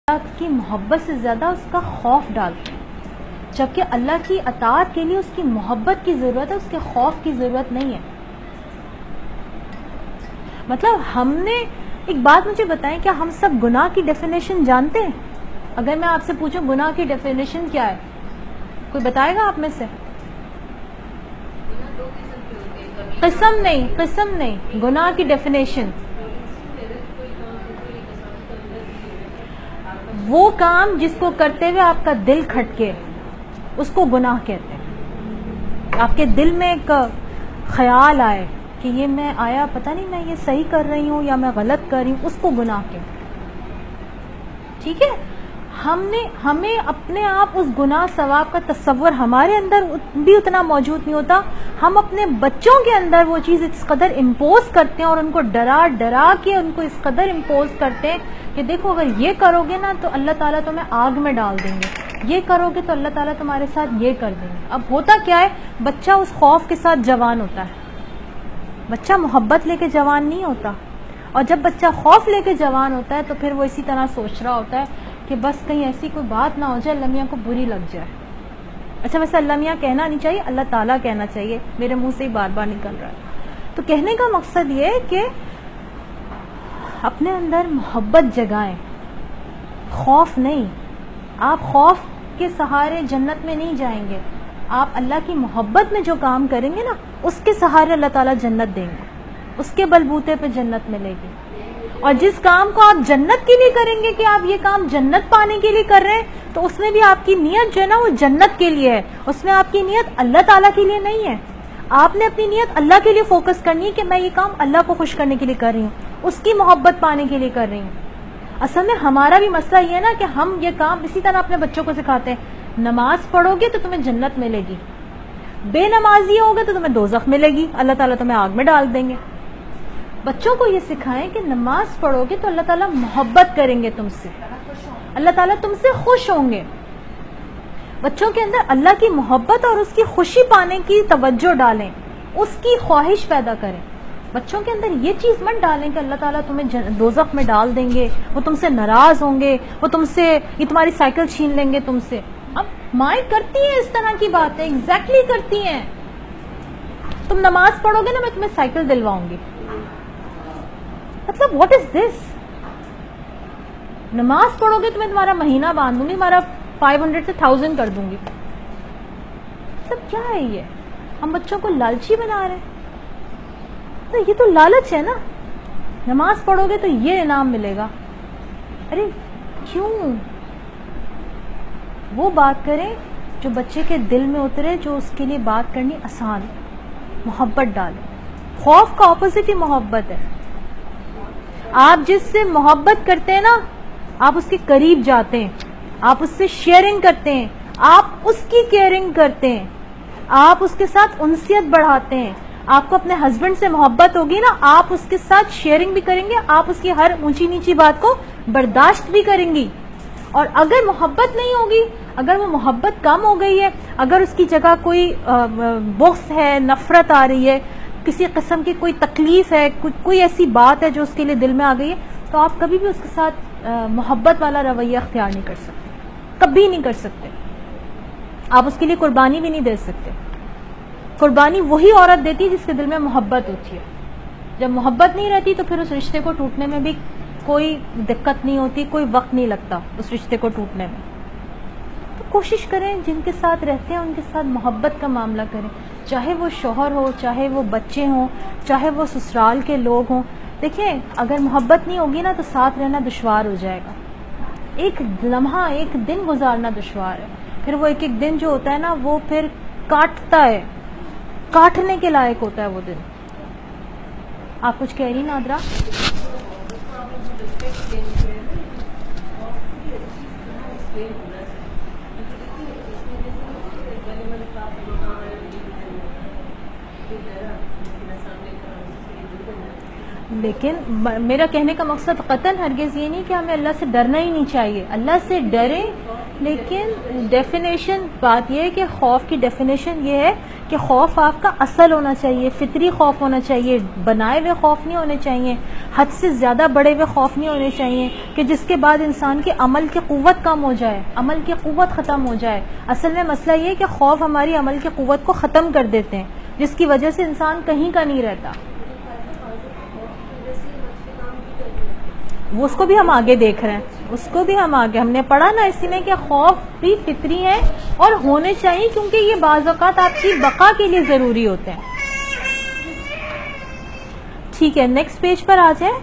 اللہ کی محبت سے زیادہ اس کا خوف ڈالتے ہیں، جبکہ اللہ کی اطاعت کے لیے اس کی محبت کی ضرورت ہے، اس کے خوف کی ضرورت نہیں ہے۔ مطلب ہم نے ایک بات مجھے بتائیں، کیا ہم سب گناہ کی ڈیفینیشن جانتے ہیں؟ اگر میں آپ سے پوچھوں گناہ کی ڈیفینیشن کیا ہے، کوئی بتائے گا آپ میں سے؟ قسم نہیں، گناہ کی ڈیفینیشن وہ کام جس کو کرتے ہوئے آپ کا دل کھٹکے، اس کو گناہ کہتے ہیں۔ آپ کے دل میں ایک خیال آئے کہ یہ میں آیا پتہ نہیں میں یہ صحیح کر رہی ہوں یا میں غلط کر رہی ہوں، اس کو گناہ کہتے ہیں۔ ٹھیک ہے، ہمیں اپنے آپ اس گناہ ثواب کا تصور ہمارے اندر بھی اتنا موجود نہیں ہوتا، ہم اپنے بچوں کے اندر وہ چیز اس قدر امپوز کرتے ہیں اور ان کو ڈرا کے ان کو اس قدر امپوز کرتے ہیں کہ دیکھو اگر یہ کرو گے نا تو اللہ تعالیٰ تمہیں آگ میں ڈال دیں گے، یہ کرو گے تو اللہ تعالیٰ تمہارے ساتھ یہ کر دیں گے۔ اب ہوتا کیا ہے، بچہ اس خوف کے ساتھ جوان ہوتا ہے، بچہ محبت لے کے جوان نہیں ہوتا، اور جب بچہ خوف لے کے جوان ہوتا ہے تو پھر وہ اسی طرح سوچ رہا ہوتا ہے کہ بس کہیں ایسی کوئی بات نہ ہو جائے اللہ میاں کو بری لگ جائے۔ اچھا ویسے اللہ میاں کہنا نہیں چاہیے، اللہ تعالیٰ کہنا چاہیے، میرے منہ سے ہی بار بار نکل رہا ہے۔ تو کہنے کا مقصد یہ ہے کہ اپنے اندر محبت جگائیں، خوف نہیں۔ آپ خوف کے سہارے جنت میں نہیں جائیں گے، آپ اللہ کی محبت میں جو کام کریں گے نا اس کے سہارے اللہ تعالیٰ جنت دیں گے، اس کے بلبوتے پہ جنت ملے گی۔ اور جس کام کو آپ جنت کے لیے کریں گے کہ آپ یہ کام جنت پانے کے لیے کر رہے ہیں تو اس میں بھی آپ کی نیت جو ہے نا وہ جنت کے لیے ہے، اس میں آپ کی نیت اللہ تعالیٰ کے لیے نہیں ہے۔ آپ نے اپنی نیت اللہ کے لیے فوکس کرنی ہے کہ میں یہ کام اللہ کو خوش کرنے کے لیے کر رہی ہوں، اس کی محبت پانے کے لیے کر رہی ہوں۔ اصل میں ہمارا بھی مسئلہ یہ ہے نا کہ ہم یہ کام اسی طرح اپنے بچوں کو سکھاتے ہیں، نماز پڑھو گے تو تمہیں جنت ملے گی، بے نمازی ہوگے تو تمہیں دوزخ ملے گی، اللہ تعالیٰ تمہیں آگ میں ڈال دیں گے۔ بچوں کو یہ سکھائیں کہ نماز پڑھو گے تو اللہ تعالیٰ محبت کریں گے تم سے، اللہ تعالیٰ تم سے خوش ہوں گے۔ بچوں کے اندر اللہ کی محبت اور اس کی خوشی پانے کی توجہ ڈالیں، اس کی خواہش پیدا کریں۔ بچوں کے اندر یہ چیز مت ڈالیں کہ اللہ تعالیٰ تمہیں دوزخ میں ڈال دیں گے، وہ تم سے ناراض ہوں گے، وہ تم سے یہ تمہاری سائیکل چھین لیں گے تم سے۔ اب مائیں کرتی ہیں اس طرح کی باتیں، ایگزیکٹلی کرتی ہیں۔ تم نماز پڑھو گے نا میں تمہیں سائیکل دلواؤں گی، مطلب واٹ از دس؟ نماز پڑھو گے تو میں تمہارا مہینہ باندھ دوں گی، تمہارا 500 سے 1000 کر دوں گی۔ مطلب کیا ہے یہ؟ ہم بچوں کو لالچی بنا رہے ہیں۔ تو یہ تو لالچ ہے نا، نماز پڑھو گے تو یہ انعام ملے گا۔ ارے کیوں؟ وہ بات کریں جو بچے کے دل میں اترے، جو اس کے لیے بات کرنی آسان ہے، محبت ڈالیں۔ خوف کا اپوزٹ ہی محبت ہے۔ آپ جس سے محبت کرتے ہیں نا آپ اس کے قریب جاتے ہیں، آپ اس سے شیئرنگ کرتے ہیں، آپ اس کی کیئرنگ کرتے ہیں، آپ اس کے ساتھ انسیت بڑھاتے ہیں۔ آپ کو اپنے ہسبینڈ سے محبت ہوگی نا آپ اس کے ساتھ شیئرنگ بھی کریں گے، آپ اس کی ہر اونچی نیچی بات کو برداشت بھی کریں گی۔ اور اگر محبت نہیں ہوگی، اگر وہ محبت کم ہو گئی ہے، اگر اس کی جگہ کوئی بغض ہے، نفرت آ رہی ہے، کسی قسم کی کوئی تکلیف ہے، کوئی ایسی بات ہے جو اس کے لیے دل میں آ گئی ہے، تو آپ کبھی بھی اس کے ساتھ محبت والا رویہ اختیار نہیں کر سکتے، کبھی نہیں کر سکتے۔ آپ اس کے لیے قربانی بھی نہیں دے سکتے۔ قربانی وہی عورت دیتی ہے جس کے دل میں محبت ہوتی ہے۔ جب محبت نہیں رہتی تو پھر اس رشتے کو ٹوٹنے میں بھی کوئی دقت نہیں ہوتی، کوئی وقت نہیں لگتا اس رشتے کو ٹوٹنے میں۔ تو کوشش کریں جن کے ساتھ رہتے ہیں ان کے ساتھ محبت کا معاملہ کریں، چاہے وہ شوہر ہو، چاہے وہ بچے ہوں، چاہے وہ سسرال کے لوگ ہوں۔ دیکھیں اگر محبت نہیں ہوگی نا تو ساتھ رہنا دشوار ہو جائے گا، ایک لمحہ ایک دن گزارنا دشوار ہے، پھر وہ ایک دن جو ہوتا ہے نا وہ پھر کاٹتا ہے، کاٹنے کے لائق ہوتا ہے وہ دن۔ آپ کچھ کہہ رہی نادرا؟ لیکن میرا کہنے کا مقصد قطعاً ہرگز یہ نہیں کہ ہمیں اللہ سے ڈرنا ہی نہیں چاہیے، اللہ سے ڈریں لیکن ڈیفینیشن بات یہ ہے کہ خوف کی ڈیفینیشن یہ ہے کہ خوف آپ کا اصل ہونا چاہیے، فطری خوف ہونا چاہیے، بنائے ہوئے خوف نہیں ہونے چاہیے، حد سے زیادہ بڑے ہوئے خوف نہیں ہونے چاہیے کہ جس کے بعد انسان کے عمل کی قوت کم ہو جائے، عمل کی قوت ختم ہو جائے۔ اصل میں مسئلہ یہ ہے کہ خوف ہماری عمل کی قوت کو ختم کر دیتے ہیں، جس کی وجہ سے انسان کہیں کا نہیں رہتا۔ وہ اس کو بھی ہم آگے دیکھ رہے ہیں، اس کو بھی ہم آگے، ہم نے پڑھا نا اسی میں کہ خوف بھی فطری ہے اور ہونے چاہیے، کیونکہ یہ بعض اوقات آپ کی بقا کے لیے ضروری ہوتے ہیں۔ ٹھیک ہے، نیکسٹ پیج پر آ جائیں،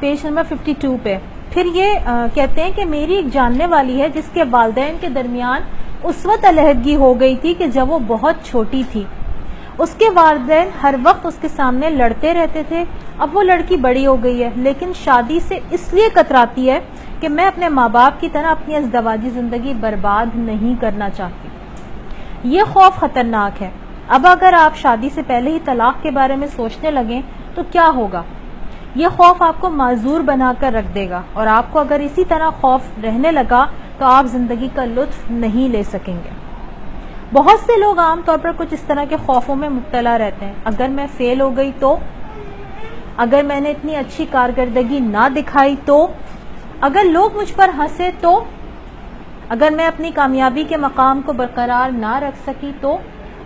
پیج نمبر 52 پہ۔ پھر یہ کہتے ہیں کہ میری ایک جاننے والی ہے جس کے والدین کے درمیان اس وقت علیحدگی ہو گئی تھی کہ جب وہ بہت چھوٹی تھی۔ اس کے والدین ہر وقت اس کے سامنے لڑتے رہتے تھے۔ اب وہ لڑکی بڑی ہو گئی ہے لیکن شادی سے اس لیے کتراتی ہے کہ میں اپنے ماں باپ کی طرح اپنی ازدواجی زندگی برباد نہیں کرنا چاہتی۔ یہ خوف خطرناک ہے۔ اب اگر آپ شادی سے پہلے ہی طلاق کے بارے میں سوچنے لگیں تو کیا ہوگا؟ یہ خوف آپ کو معذور بنا کر رکھ دے گا، اور آپ کو اگر اسی طرح خوف رہنے لگا تو آپ زندگی کا لطف نہیں لے سکیں گے۔ بہت سے لوگ عام طور پر کچھ اس طرح کے خوفوں میں مبتلا رہتے ہیں۔ اگر میں فیل ہو گئی تو، اگر میں نے اتنی اچھی کارکردگی نہ دکھائی تو، اگر لوگ مجھ پر ہنسے تو، اگر میں اپنی کامیابی کے مقام کو برقرار نہ رکھ سکی تو،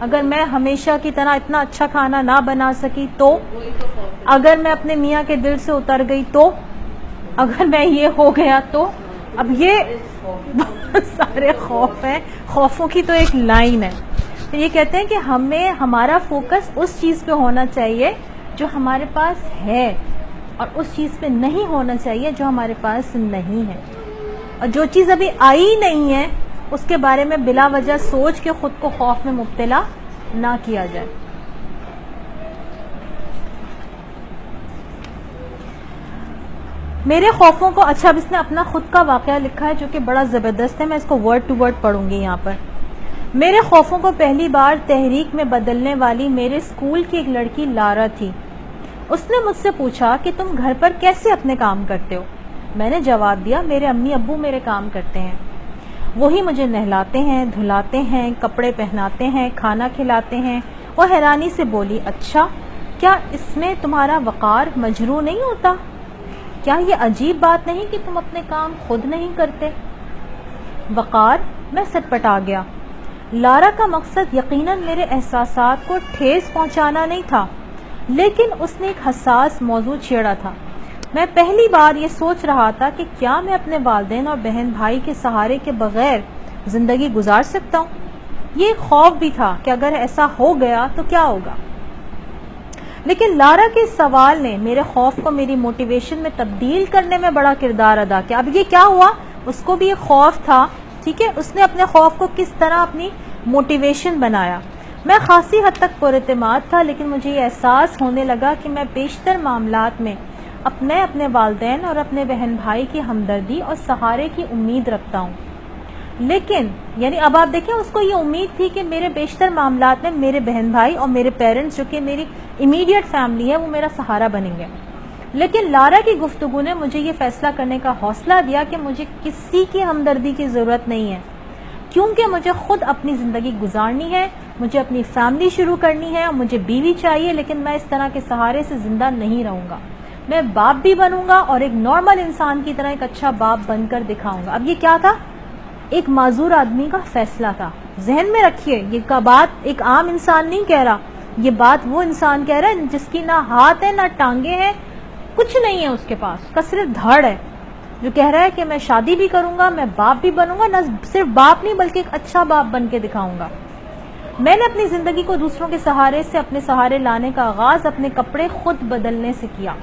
اگر میں ہمیشہ کی طرح اتنا اچھا کھانا نہ بنا سکی تو، اگر میں اپنے میاں کے دل سے اتر گئی تو، اگر میں یہ ہو گیا تو۔ اب یہ بہت سارے خوف ہیں، خوفوں کی تو ایک لائن ہے۔ تو یہ کہتے ہیں کہ ہمیں ہمارا فوکس اس چیز پہ ہونا چاہیے جو ہمارے پاس ہے، اور اس چیز پہ نہیں ہونا چاہیے جو ہمارے پاس نہیں ہے، اور جو چیز ابھی آئی نہیں ہے اس کے بارے میں بلا وجہ سوچ کے خود کو خوف میں مبتلا نہ کیا جائے۔ میرے خوفوں کو، اچھا اب اس نے اپنا خود کا واقعہ لکھا ہے جو کہ بڑا زبردست ہے، میں اس کو ورڈ ٹو ورڈ پڑھوں گی یہاں پر۔ میرے خوفوں کو پہلی بار تحریک میں بدلنے والی میرے اسکول کی ایک لڑکی لارا تھی۔ اس نے مجھ سے پوچھا کہ تم گھر پر کیسے اپنے کام کرتے ہو؟ میں نے جواب دیا، میرے امی ابو میرے کام کرتے ہیں، وہی مجھے نہلاتے ہیں، دھلاتے ہیں، کپڑے پہناتے ہیں، کھانا کھلاتے ہیں۔ وہ حیرانی سے بولی، اچھا، کیا اس میں تمہارا وقار مجروح نہیں ہوتا؟ کیا یہ عجیب بات نہیں کہ تم اپنے کام خود نہیں کرتے؟ وقار؟ میں سٹپٹا گیا۔ لارا کا مقصد یقیناً میرے احساسات کو ٹھیس پہنچانا نہیں تھا، لیکن اس نے ایک حساس موضوع چھیڑا تھا۔ میں پہلی بار یہ سوچ رہا تھا کہ کیا میں اپنے والدین اور بہن بھائی کے سہارے کے بغیر زندگی گزار سکتا ہوں؟ یہ ایک خوف بھی تھا کہ اگر ایسا ہو گیا تو کیا ہوگا۔ لیکن لارا کے اس سوال نے میرے خوف کو میری موٹیویشن میں تبدیل کرنے میں بڑا کردار ادا کیا۔ اب یہ کیا ہوا؟ اس کو بھی ایک خوف تھا، ٹھیک ہے، اس نے اپنے خوف کو کس طرح اپنی موٹیویشن بنایا۔ میں خاصی حد تک پر اعتماد تھا، لیکن مجھے یہ احساس ہونے لگا کہ میں بیشتر معاملات میں اپنے والدین اور اپنے بہن بھائی کی ہمدردی اور سہارے کی امید رکھتا ہوں۔ لیکن یعنی اب آپ دیکھیں، اس کو یہ امید تھی کہ میرے بیشتر معاملات میں میرے بہن بھائی اور میرے پیرنٹس جو کہ میری امیڈیٹ فیملی ہے وہ میرا سہارا بنیں گے۔ لیکن لارا کی گفتگو نے مجھے یہ فیصلہ کرنے کا حوصلہ دیا کہ مجھے کسی کی ہمدردی کی ضرورت نہیں ہے، کیونکہ مجھے خود اپنی زندگی گزارنی ہے، مجھے اپنی فیملی شروع کرنی ہے، اور مجھے بیوی چاہیے، لیکن میں اس طرح کے سہارے سے زندہ نہیں رہوں گا۔ میں باپ بھی بنوں گا اور ایک نارمل انسان کی طرح ایک اچھا باپ بن کر دکھاؤں گا۔ اب یہ کیا تھا؟ ایک معذور آدمی کا فیصلہ تھا۔ ذہن میں رکھیے، یہ بات ایک عام انسان نہیں کہہ رہا، یہ بات وہ انسان کہہ رہا ہے جس کی نہ ہاتھ ہے نہ ٹانگیں ہیں، کچھ نہیں ہے اس کے پاس، اس کا صرف دھڑ ہے، جو کہہ رہا ہے کہ میں شادی بھی کروں گا، میں باپ بھی بنوں گا، نہ صرف باپ نہیں بلکہ ایک اچھا باپ بن کے دکھاؤں گا۔ میں نے اپنی زندگی کو دوسروں کے سہارے سے اپنے سہارے لانے کا آغاز اپنے کپڑے خود بدلنے سے کیا۔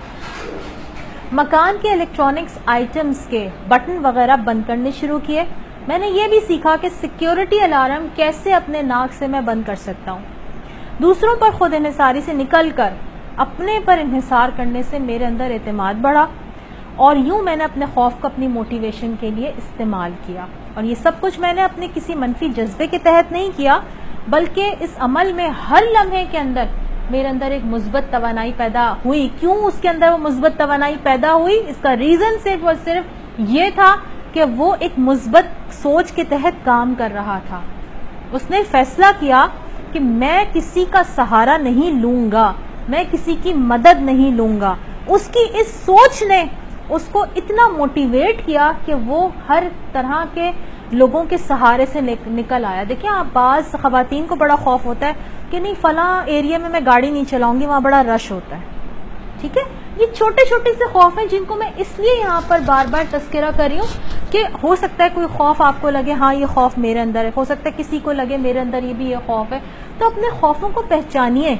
مکان کے الیکٹرانکس آئٹمز کے بٹن وغیرہ بند کرنے شروع کیے۔ میں نے یہ بھی سیکھا کہ سیکیورٹی الارم کیسے اپنے ناک سے میں بند کر سکتا ہوں۔ دوسروں پر خود انحصاری سے نکل کر اپنے پر انحصار کرنے سے میرے اندر اعتماد بڑھا، اور یوں میں نے اپنے خوف کو اپنی موٹیویشن کے لیے استعمال کیا۔ اور یہ سب کچھ میں نے اپنے کسی منفی جذبے کے تحت نہیں کیا، بلکہ اس عمل میں ہر لمحے کے اندر میرے اندر ایک مثبت توانائی پیدا ہوئی۔ کیوں اس کے اندر وہ مثبت توانائی پیدا ہوئی؟ اس کا ریزن صرف اور صرف یہ تھا کہ وہ ایک مثبت سوچ کے تحت کام کر رہا تھا. اس نے فیصلہ کیا کہ میں کسی کا سہارا نہیں لوں گا, میں کسی کی مدد نہیں لوں گا. اس کی اس سوچ نے اس کو اتنا موٹیویٹ کیا کہ وہ ہر طرح کے لوگوں کے سہارے سے نکل آیا. دیکھیں آپ, بعض خواتین کو بڑا خوف ہوتا ہے کہ نہیں فلاں ایریا میں گاڑی نہیں چلاؤں گی, وہاں بڑا رش ہوتا ہے. ٹھیک ہے, یہ چھوٹے چھوٹے سے خوف ہیں جن کو میں اس لیے یہاں پر بار بار تذکرہ کر رہی ہوں کہ ہو سکتا ہے کوئی خوف آپ کو لگے ہاں یہ خوف میرے اندر ہے, ہو سکتا ہے کسی کو لگے میرے اندر یہ بھی یہ خوف ہے. تو اپنے خوفوں کو پہچانیے.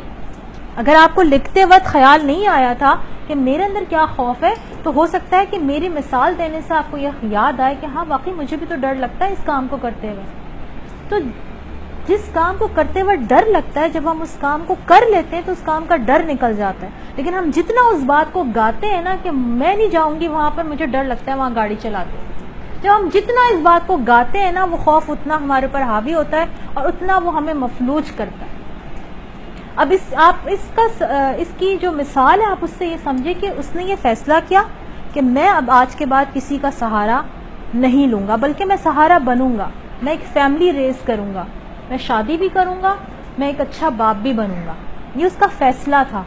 اگر آپ کو لکھتے وقت خیال نہیں آیا تھا کہ میرے اندر کیا خوف ہے, تو ہو سکتا ہے کہ میری مثال دینے سے آپ کو یہ یاد آئے کہ ہاں واقعی مجھے بھی تو ڈر لگتا ہے اس کام کو کرتے ہوئے. تو جس کام کو کرتے ہوئے ڈر لگتا ہے, جب ہم اس کام کو کر لیتے ہیں تو اس کام کا ڈر نکل جاتا ہے. لیکن ہم جتنا اس بات کو گاتے ہیں نا کہ میں نہیں جاؤں گی وہاں پر, مجھے ڈر لگتا ہے وہاں گاڑی چلاتے, جب ہم جتنا اس بات کو گاتے ہیں نا وہ خوف اتنا ہمارے اوپر حاوی ہوتا ہے اور اتنا وہ ہمیں مفلوج کرتا ہے. اب اس کی جو مثال ہے آپ اس سے یہ سمجھے کہ اس نے یہ فیصلہ کیا کہ میں اب آج کے بعد کسی کا سہارا نہیں لوں گا, بلکہ میں سہارا بنوں گا, میں ایک فیملی ریز کروں گا, میں شادی بھی کروں گا, میں ایک اچھا باپ بھی بنوں گا. یہ اس کا فیصلہ تھا.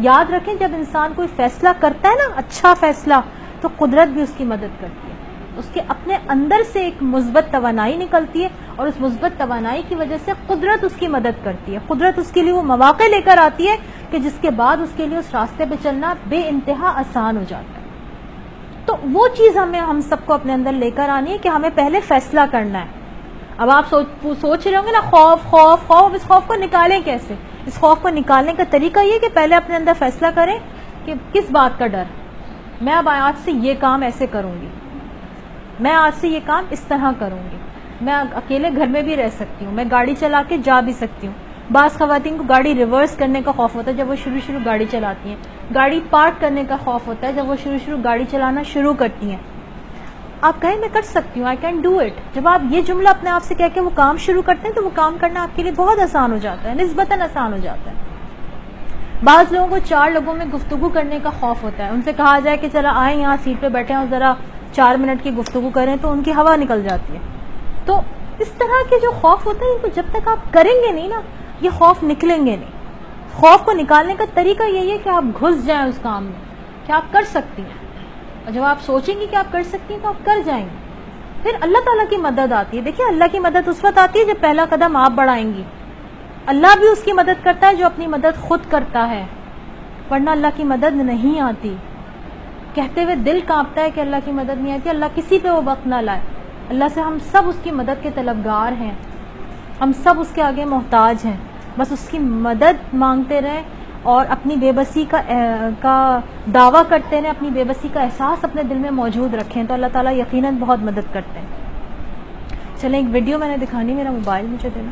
یاد رکھیں جب انسان کوئی فیصلہ کرتا ہے نا, اچھا فیصلہ, تو قدرت بھی اس کی مدد کرتی ہے. اس کے اپنے اندر سے ایک مثبت توانائی نکلتی ہے اور اس مثبت توانائی کی وجہ سے قدرت اس کی مدد کرتی ہے. قدرت اس کے لیے وہ مواقع لے کر آتی ہے کہ جس کے بعد اس کے لیے اس راستے پہ چلنا بے انتہا آسان ہو جاتا ہے. تو وہ چیز ہم سب کو اپنے اندر لے کر آنی ہے کہ ہمیں پہلے فیصلہ کرنا ہے. اب آپ سوچ رہے ہوں گے نا خوف خوف خوف, اس خوف کو نکالیں کیسے؟ اس خوف کو نکالنے کا طریقہ یہ کہ پہلے اپنے اندر فیصلہ کریں کہ کس بات کا ڈر, میں اب آج سے یہ کام ایسے کروں گی, میں آج سے یہ کام اس طرح کروں گی. میں اکیلے گھر میں بھی رہ سکتی ہوں, میں گاڑی چلا کے جا بھی سکتی ہوں. بعض خواتین کو گاڑی ریورس کرنے کا خوف ہوتا ہے جب وہ شروع گاڑی چلاتی ہیں. گاڑی پارک کرنے کا خوف ہوتا ہے جب وہ شروع گاڑی چلانا شروع کرتی ہیں. آپ کہیں میں کر سکتی ہوں, آئی کین ڈو اٹ. جب آپ یہ جملہ اپنے آپ سے کہہ کے وہ کام شروع کرتے ہیں تو وہ کام کرنا آپ کے لیے بہت آسان ہو جاتا ہے, نسبتاً آسان ہو جاتا ہے. بعض لوگوں کو 4 لوگوں میں گفتگو کرنے کا خوف ہوتا ہے. ان سے کہا جائے کہ چلا آئیں یہاں سیٹ پہ بیٹھے اور ذرا 4 منٹ کی گفتگو کریں تو ان کی ہوا نکل جاتی ہے. تو اس طرح کے جو خوف ہوتے ہیں ان کو جب تک آپ کریں گے نہیں نا, یہ خوف نکلیں گے نہیں. خوف کو نکالنے کا طریقہ یہی ہے کہ آپ گھس جائیں اس کام میں کہ آپ کر سکتی ہیں, اور جب آپ سوچیں گی کہ آپ کر سکتی ہیں تو آپ کر جائیں گے. پھر اللہ تعالیٰ کی مدد آتی ہے. دیکھیں اللہ کی مدد اس وقت آتی ہے جب پہلا قدم آپ بڑھائیں گی. اللہ بھی اس کی مدد کرتا ہے جو اپنی مدد خود کرتا ہے, ورنہ اللہ کی مدد نہیں آتی. کہتے ہوئے دل کانپتا ہے کہ اللہ کی مدد نہیں آتی. اللہ کسی پہ وہ وقت نہ لائے. اللہ سے ہم سب اس کی مدد کے طلبگار ہیں, ہم سب اس کے آگے محتاج ہیں. بس اس کی مدد مانگتے رہیں اور اپنی بے بسی کا دعویٰ کرتے رہیں, اپنی بے بسی کا احساس اپنے دل میں موجود رکھیں تو اللہ تعالیٰ یقیناً بہت مدد کرتے ہیں. چلیں ایک ویڈیو میں نے دکھانی, میرا موبائل مجھے دینا.